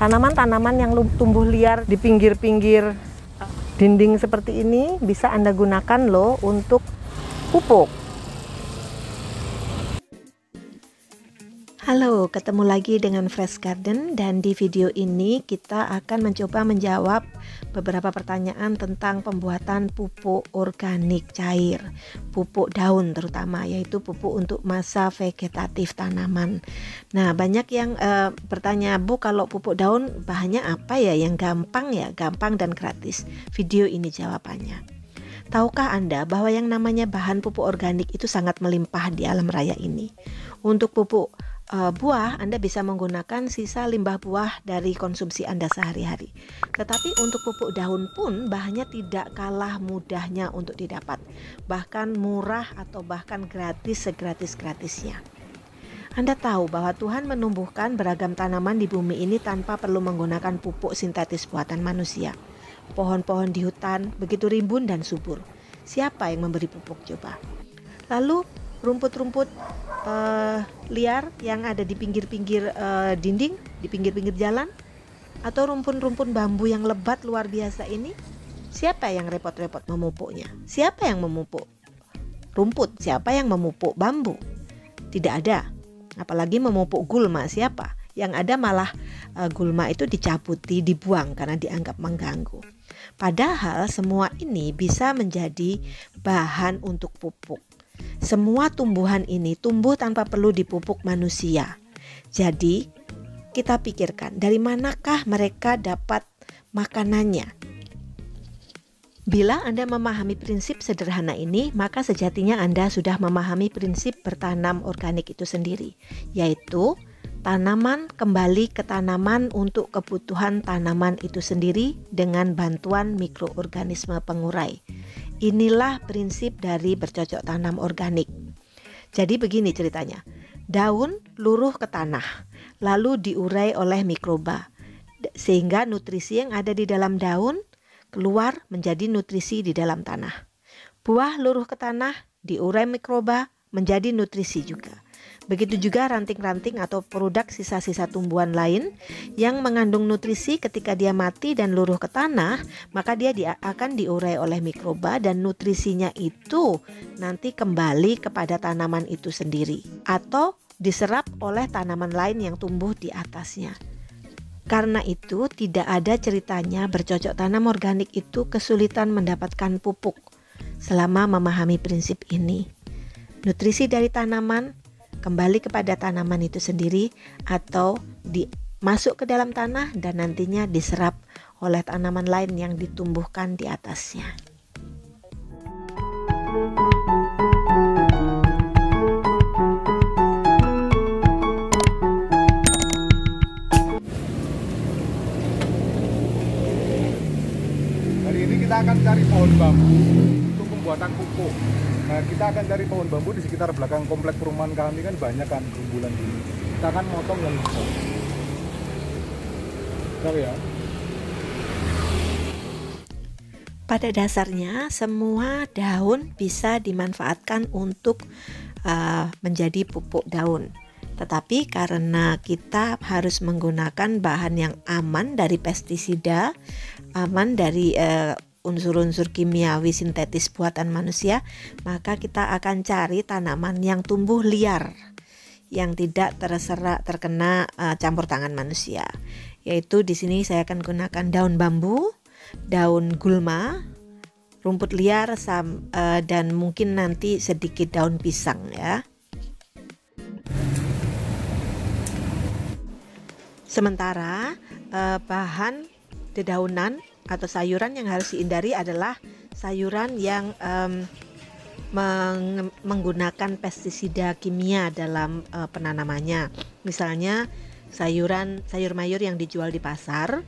Tanaman-tanaman yang tumbuh liar di pinggir-pinggir dinding seperti ini bisa Anda gunakan loh untuk pupuk. Halo, ketemu lagi dengan Fresh Garden, dan di video ini kita akan mencoba menjawab beberapa pertanyaan tentang pembuatan pupuk organik cair, pupuk daun terutama, yaitu pupuk untuk masa vegetatif tanaman. Nah, banyak yang bertanya, Bu, kalau pupuk daun bahannya apa ya yang gampang dan gratis? Video ini jawabannya. Tahukah Anda bahwa yang namanya bahan pupuk organik itu sangat melimpah di alam raya ini? Untuk pupuk buah, Anda bisa menggunakan sisa limbah buah dari konsumsi Anda sehari-hari. Tetapi untuk pupuk daun pun bahannya tidak kalah mudahnya untuk didapat, bahkan murah atau bahkan gratis segratis-gratisnya. Anda tahu bahwa Tuhan menumbuhkan beragam tanaman di bumi ini tanpa perlu menggunakan pupuk sintetis buatan manusia. Pohon-pohon di hutan begitu rimbun dan subur. Siapa yang memberi pupuk coba? Lalu rumput-rumput liar yang ada di pinggir-pinggir dinding, di pinggir-pinggir jalan, atau rumpun-rumpun bambu yang lebat luar biasa ini, siapa yang repot-repot memupuknya? Siapa yang memupuk rumput? Siapa yang memupuk bambu? Tidak ada. Apalagi memupuk gulma, siapa? Yang ada malah gulma itu dicabuti, dibuang karena dianggap mengganggu. Padahal semua ini bisa menjadi bahan untuk pupuk. Semua tumbuhan ini tumbuh tanpa perlu dipupuk manusia. Jadi kita pikirkan, dari manakah mereka dapat makanannya? Bila Anda memahami prinsip sederhana ini, maka sejatinya Anda sudah memahami prinsip bertanam organik itu sendiri, yaitu tanaman kembali ke tanaman untuk kebutuhan tanaman itu sendiri dengan bantuan mikroorganisme pengurai. Inilah prinsip dari bercocok tanam organik. Jadi begini ceritanya. Daun luruh ke tanah, lalu diurai oleh mikroba, sehingga nutrisi yang ada di dalam daun keluar menjadi nutrisi di dalam tanah. Buah luruh ke tanah, diurai mikroba, menjadi nutrisi juga. Begitu juga ranting-ranting atau produk sisa-sisa tumbuhan lain yang mengandung nutrisi. Ketika dia mati dan luruh ke tanah, maka dia akan diurai oleh mikroba dan nutrisinya itu nanti kembali kepada tanaman itu sendiri atau diserap oleh tanaman lain yang tumbuh di atasnya. Karena itu tidak ada ceritanya bercocok tanam organik itu kesulitan mendapatkan pupuk selama memahami prinsip ini. Nutrisi dari tanaman kembali kepada tanaman itu sendiri atau masuk ke dalam tanah dan nantinya diserap oleh tanaman lain yang ditumbuhkan di atasnya. Hari ini kita akan cari pohon bambu untuk pembuatan pupuk. Nah, kita akan cari pohon bambu di sekitar belakang komplek perumahan kami, kan banyak kan rumbulan gini. Kita akan motong yang besar. Tahu ya? Pada dasarnya semua daun bisa dimanfaatkan untuk menjadi pupuk daun. Tetapi karena kita harus menggunakan bahan yang aman dari pestisida, aman dari unsur-unsur kimiawi sintetis buatan manusia, maka kita akan cari tanaman yang tumbuh liar, yang tidak terkena campur tangan manusia. Yaitu di sini saya akan gunakan daun bambu, daun gulma, rumput liar, dan mungkin nanti sedikit daun pisang ya. Sementara bahan dedaunan atau sayuran yang harus dihindari adalah sayuran yang menggunakan pestisida kimia dalam penanamannya. Misalnya sayur mayur yang dijual di pasar,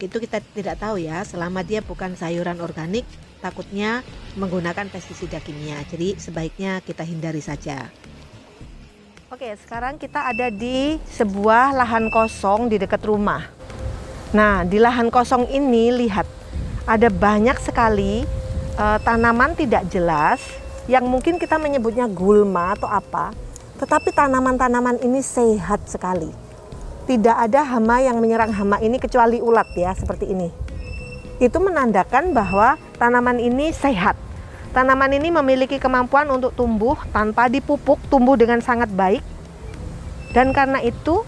itu kita tidak tahu ya, selama dia bukan sayuran organik, takutnya menggunakan pestisida kimia. Jadi sebaiknya kita hindari saja. Oke, sekarang kita ada di sebuah lahan kosong di dekat rumah. Nah, di lahan kosong ini lihat ada banyak sekali tanaman tidak jelas yang mungkin kita menyebutnya gulma atau apa, tetapi tanaman-tanaman ini sehat sekali. tidak ada hama yang menyerang hama ini kecuali ulat ya, seperti ini. Itu menandakan bahwa tanaman ini sehat. Tanaman ini memiliki kemampuan untuk tumbuh tanpa dipupuk, tumbuh dengan sangat baik. Dan karena itu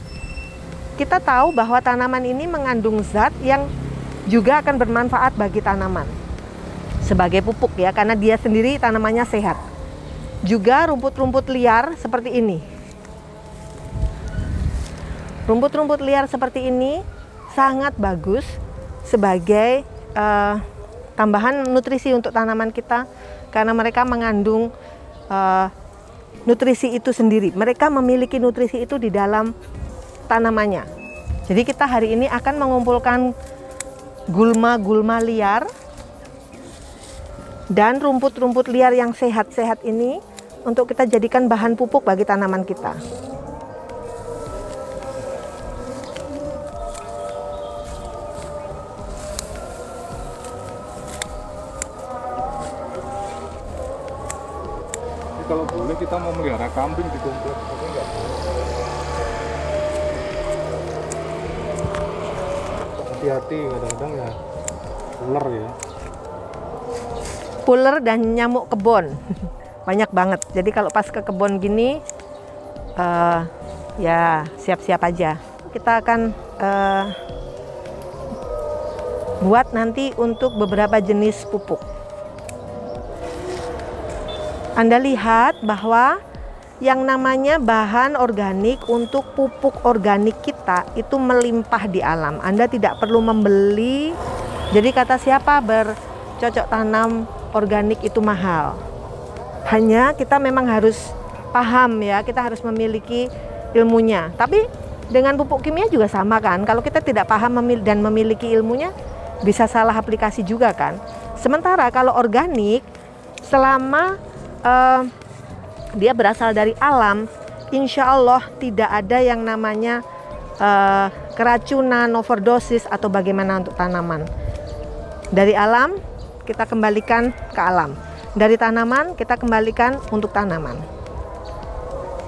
kita tahu bahwa tanaman ini mengandung zat yang juga akan bermanfaat bagi tanaman sebagai pupuk ya, karena dia sendiri tanamannya sehat. Juga rumput-rumput liar seperti ini. Rumput-rumput liar seperti ini sangat bagus sebagai tambahan nutrisi untuk tanaman kita, karena mereka mengandung nutrisi itu sendiri. Mereka memiliki nutrisi itu di dalam tanamannya. Jadi kita hari ini akan mengumpulkan gulma-gulma liar dan rumput-rumput liar yang sehat-sehat ini untuk kita jadikan bahan pupuk bagi tanaman kita. Kalau boleh kita mau melihara kambing di komplek, boleh nggak? Hati-hati, kadang-kadang ya ular ya. Ular dan nyamuk kebon banyak banget. Jadi kalau pas ke kebun gini ya siap-siap aja. Kita akan buat nanti untuk beberapa jenis pupuk. Anda lihat bahwa yang namanya bahan organik untuk pupuk organik kita itu melimpah di alam. Anda tidak perlu membeli. Jadi kata siapa bercocok tanam organik itu mahal. Hanya kita memang harus paham ya, kita harus memiliki ilmunya. Tapi dengan pupuk kimia juga sama kan. Kalau kita tidak paham dan memiliki ilmunya, bisa salah aplikasi juga kan. Sementara kalau organik, selama dia berasal dari alam, insya Allah tidak ada yang namanya keracunan, overdosis atau bagaimana untuk tanaman. Dari alam kita kembalikan ke alam, dari tanaman kita kembalikan untuk tanaman.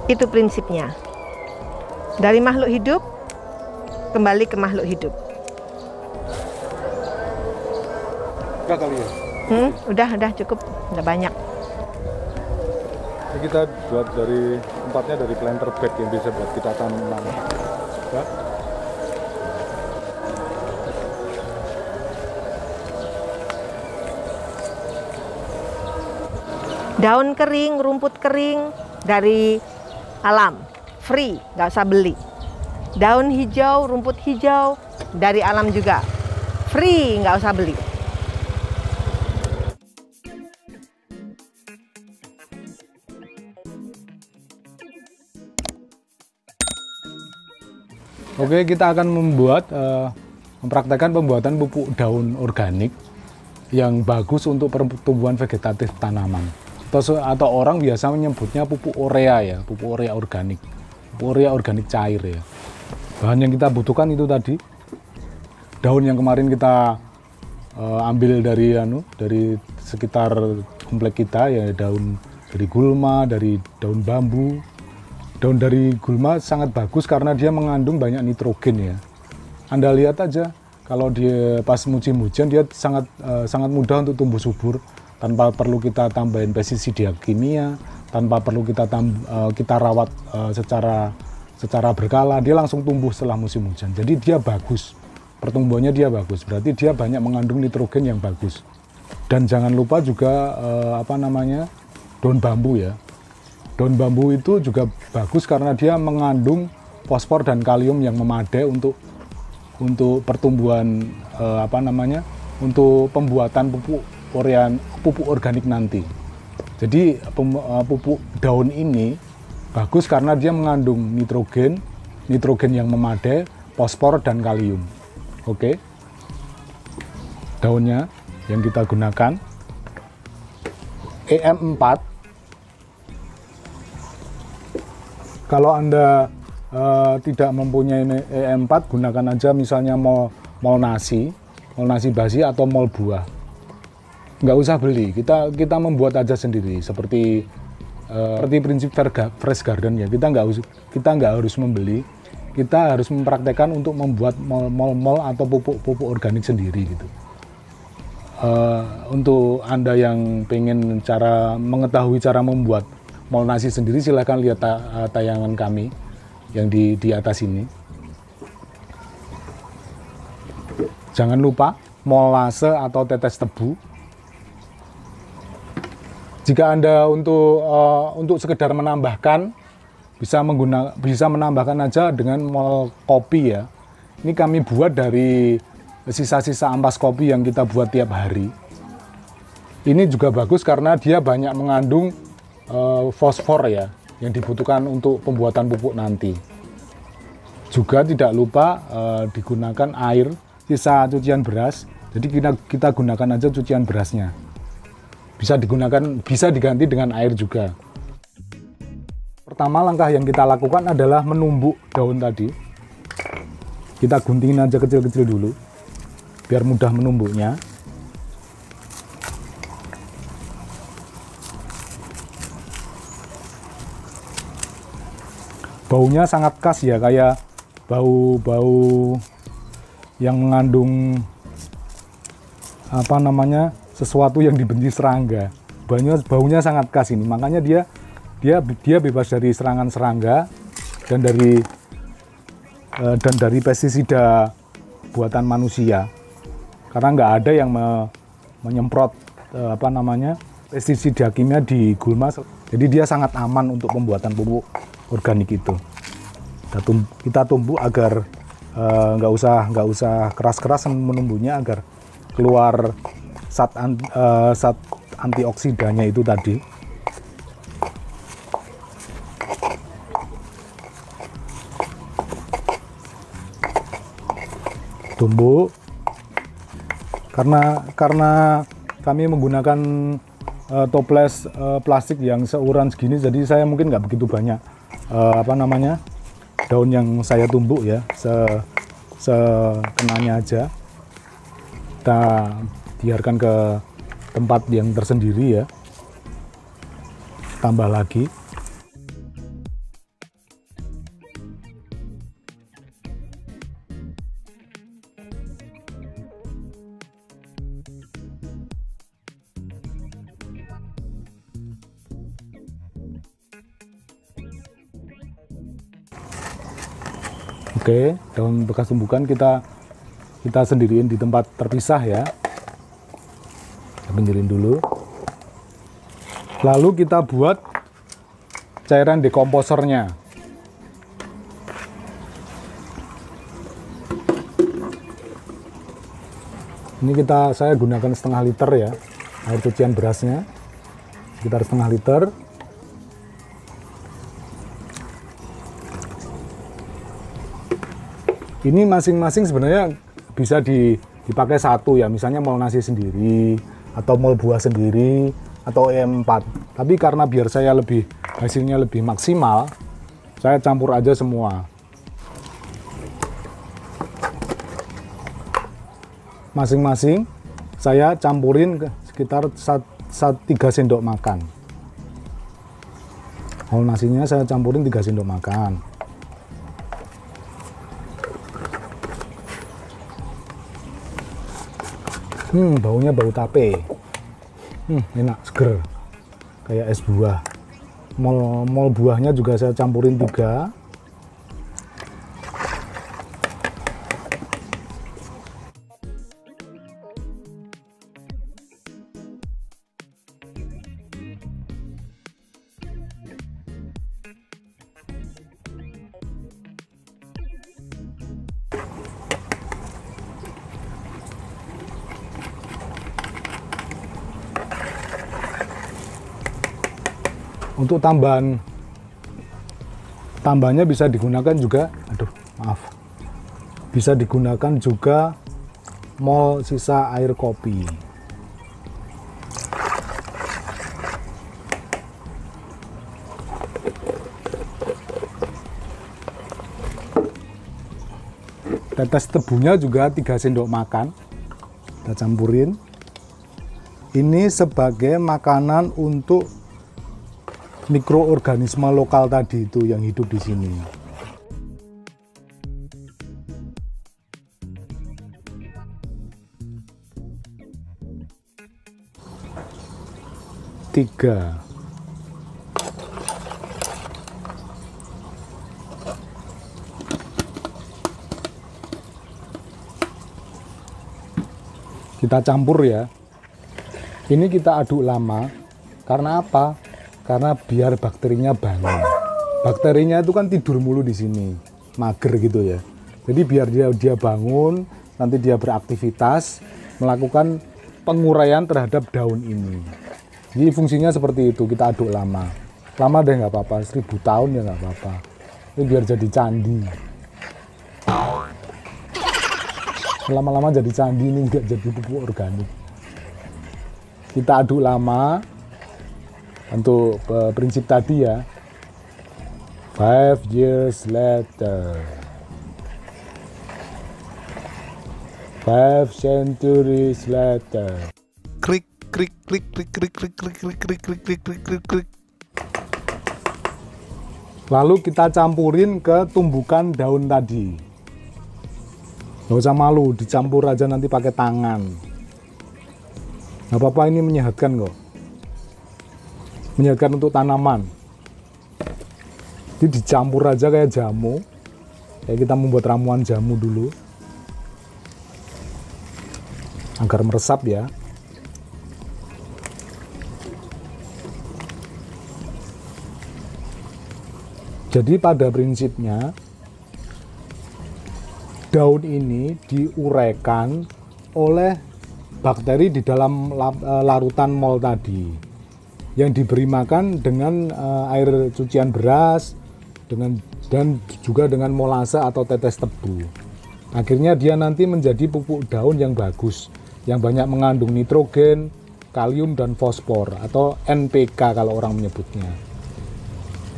Itu prinsipnya. Dari makhluk hidup kembali ke makhluk hidup. Udah kali ya? Udah cukup, udah banyak. Ini kita buat dari tempatnya dari planter bed yang bisa buat kita tanam. Ya. Daun kering, rumput kering dari alam, free, nggak usah beli. Daun hijau, rumput hijau dari alam juga, free, nggak usah beli. Oke, kita akan mempraktekkan pembuatan pupuk daun organik yang bagus untuk pertumbuhan vegetatif tanaman. Atau orang biasa menyebutnya pupuk urea ya, pupuk urea organik, pupuk urea organik cair ya. Bahan yang kita butuhkan itu tadi daun yang kemarin kita ambil dari sekitar komplek kita ya, daun dari gulma, dari daun bambu. Daun dari gulma sangat bagus karena dia mengandung banyak nitrogen ya. Anda lihat aja kalau dia pas musim hujan dia sangat mudah untuk tumbuh subur tanpa perlu kita tambahin pestisida kimia, tanpa perlu kita rawat secara berkala, dia langsung tumbuh setelah musim hujan. Jadi dia bagus, pertumbuhannya dia bagus. Berarti dia banyak mengandung nitrogen yang bagus. Dan jangan lupa juga daun bambu ya. Daun bambu itu juga bagus karena dia mengandung fosfor dan kalium yang memadai untuk pertumbuhan untuk pembuatan pupuk organik nanti. Jadi pupuk daun ini bagus karena dia mengandung nitrogen yang memadai, fosfor dan kalium. Oke. Daunnya yang kita gunakan EM4. Kalau Anda tidak mempunyai EM4, gunakan aja misalnya mol nasi basi atau mol buah. Nggak usah beli, kita membuat aja sendiri seperti prinsip fresh garden ya. Kita nggak harus membeli, kita harus mempraktekkan untuk membuat mol atau pupuk organik sendiri gitu. Untuk Anda yang pengen mengetahui cara membuat mol nasi sendiri, silahkan lihat tayangan kami yang di atas ini. Jangan lupa molase atau tetes tebu. Jika Anda untuk sekedar menambahkan, bisa menambahkan aja dengan mol kopi ya. Ini kami buat dari sisa-sisa ampas kopi yang kita buat tiap hari. Ini juga bagus karena dia banyak mengandung fosfor ya, yang dibutuhkan untuk pembuatan pupuk nanti. Juga tidak lupa digunakan air sisa cucian beras. Jadi kita gunakan aja cucian berasnya. Bisa diganti dengan air juga. Pertama langkah yang kita lakukan adalah menumbuk daun tadi. Kita guntingin aja kecil-kecil dulu, biar mudah menumbuknya. Baunya sangat khas ya, kayak bau yang mengandung sesuatu yang dibenci serangga. Baunya sangat khas ini, makanya dia bebas dari serangan serangga dan dari pestisida buatan manusia, karena nggak ada yang menyemprot pestisida kimia di gulma. Jadi dia sangat aman untuk pembuatan pupuk organik itu. Kita tumbuk agar nggak usah keras-keras menumbuhnya, agar keluar zat antioksidannya itu tadi. Tumbuk, karena kami menggunakan toples plastik yang seukuran segini, jadi saya mungkin nggak begitu banyak daun yang saya tumbuk ya, sekenanya aja. Kita biarkan ke tempat yang tersendiri ya, tambah lagi. Oke, daun bekas tumbukan kita sendiriin di tempat terpisah ya. Kita pinggirin dulu. Lalu kita buat cairan dekomposernya. Ini saya gunakan setengah liter ya, air cucian berasnya, sekitar setengah liter. Ini masing-masing sebenarnya bisa dipakai satu ya, misalnya mol nasi sendiri, atau mol buah sendiri, atau E4. Tapi karena biar hasilnya lebih maksimal, saya campur aja semua. Masing-masing saya campurin sekitar 3 sendok makan. Mol nasinya saya campurin 3 sendok makan. Baunya bau tape. Enak, seger. Kayak es buah. Mol buahnya juga saya campurin 3. Untuk tambahannya bisa digunakan juga, bisa digunakan juga mol sisa air kopi. Tetes tebunya juga 3 sendok makan, kita campurin. Ini sebagai makanan untuk mikroorganisme lokal tadi itu yang hidup di sini. 3. Kita campur ya. Ini kita aduk lama. Karena apa? Karena biar bakterinya bangun. Bakterinya itu kan tidur mulu di sini, mager gitu ya. Jadi biar dia bangun, nanti dia beraktivitas, melakukan penguraian terhadap daun ini. Jadi fungsinya seperti itu, kita aduk lama. Lama deh nggak apa-apa, 1000 tahun ya nggak apa-apa. Ini biar jadi candi. Lama-lama jadi candi, ini nggak jadi pupuk organik. Kita aduk lama untuk prinsip tadi ya. 5 years later, 5 centuries later. Krik krik krik krik krik krik krik krik krik krik krik krik krik krik. Lalu kita campurin ke tumbukan daun tadi. Nggak usah malu, dicampur aja nanti pakai tangan. Nggak apa-apa, ini menyehatkan kok. Menyehatkan untuk tanaman. Jadi dicampur aja kayak jamu. Kayak kita membuat ramuan jamu dulu. Agar meresap ya. Jadi pada prinsipnya daun ini diuraikan oleh bakteri di dalam larutan mol tadi yang diberi makan dengan air cucian beras dan juga dengan molase atau tetes tebu. Akhirnya dia nanti menjadi pupuk daun yang bagus, yang banyak mengandung nitrogen, kalium dan fosfor atau NPK kalau orang menyebutnya.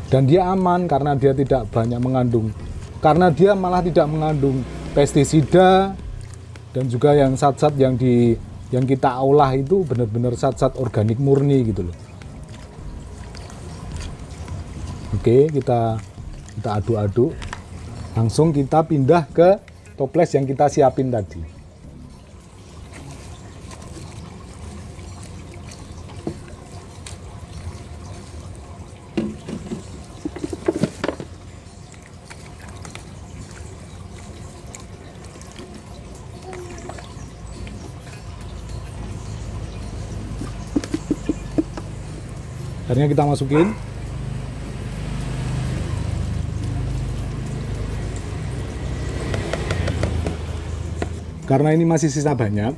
Dan dia aman karena dia tidak banyak mengandung, karena dia malah tidak mengandung pestisida, dan juga yang zat-zat yang kita olah itu benar-benar zat-zat organik murni gitu loh. Oke, kita aduk-aduk. Langsung kita pindah ke toples yang kita siapin tadi. Akhirnya kita masukin. Karena ini masih sisa banyak,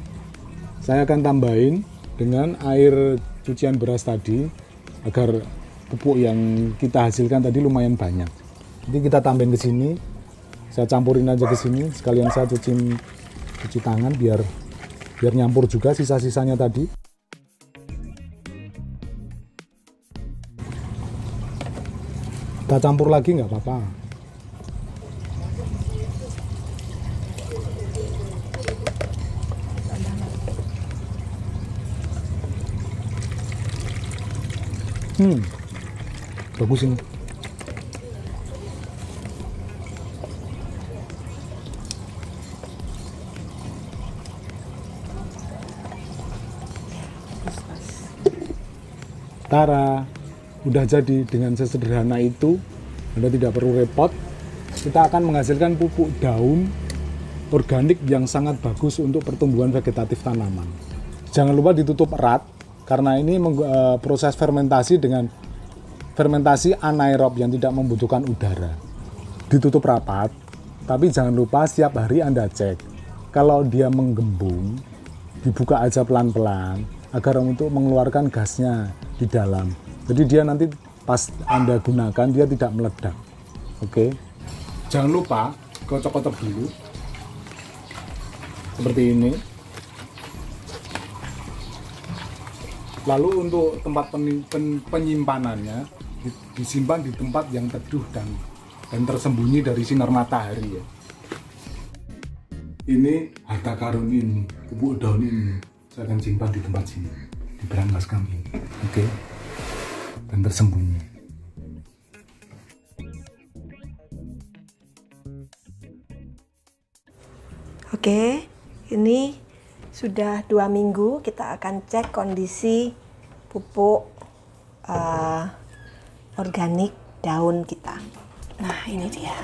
saya akan tambahin dengan air cucian beras tadi agar pupuk yang kita hasilkan tadi lumayan banyak. Jadi kita tambahin ke sini, saya campurin aja ke sini, sekalian saya cuci tangan biar nyampur juga sisa-sisanya tadi. Kita campur lagi nggak apa-apa. Bagus ini. Tara, udah jadi. Dengan sesederhana itu, Anda tidak perlu repot. Kita akan menghasilkan pupuk daun organik yang sangat bagus untuk pertumbuhan vegetatif tanaman. Jangan lupa ditutup erat, karena ini proses fermentasi dengan fermentasi anaerob yang tidak membutuhkan udara. Ditutup rapat, tapi jangan lupa setiap hari Anda cek. Kalau dia menggembung, dibuka aja pelan-pelan agar untuk mengeluarkan gasnya di dalam. Jadi dia nanti pas Anda gunakan dia tidak meledak. Oke. Jangan lupa kocok-kocok dulu. Seperti ini. Lalu untuk tempat penyimpanannya disimpan di tempat yang teduh dan tersembunyi dari sinar matahari ya. Ini harta karun ini, pupuk daun ini saya akan simpan di tempat sini, di brankas kami. Oke. Dan tersembunyi. Oke, ini sudah 2 minggu kita akan cek kondisi pupuk organik daun kita. Nah, ini dia.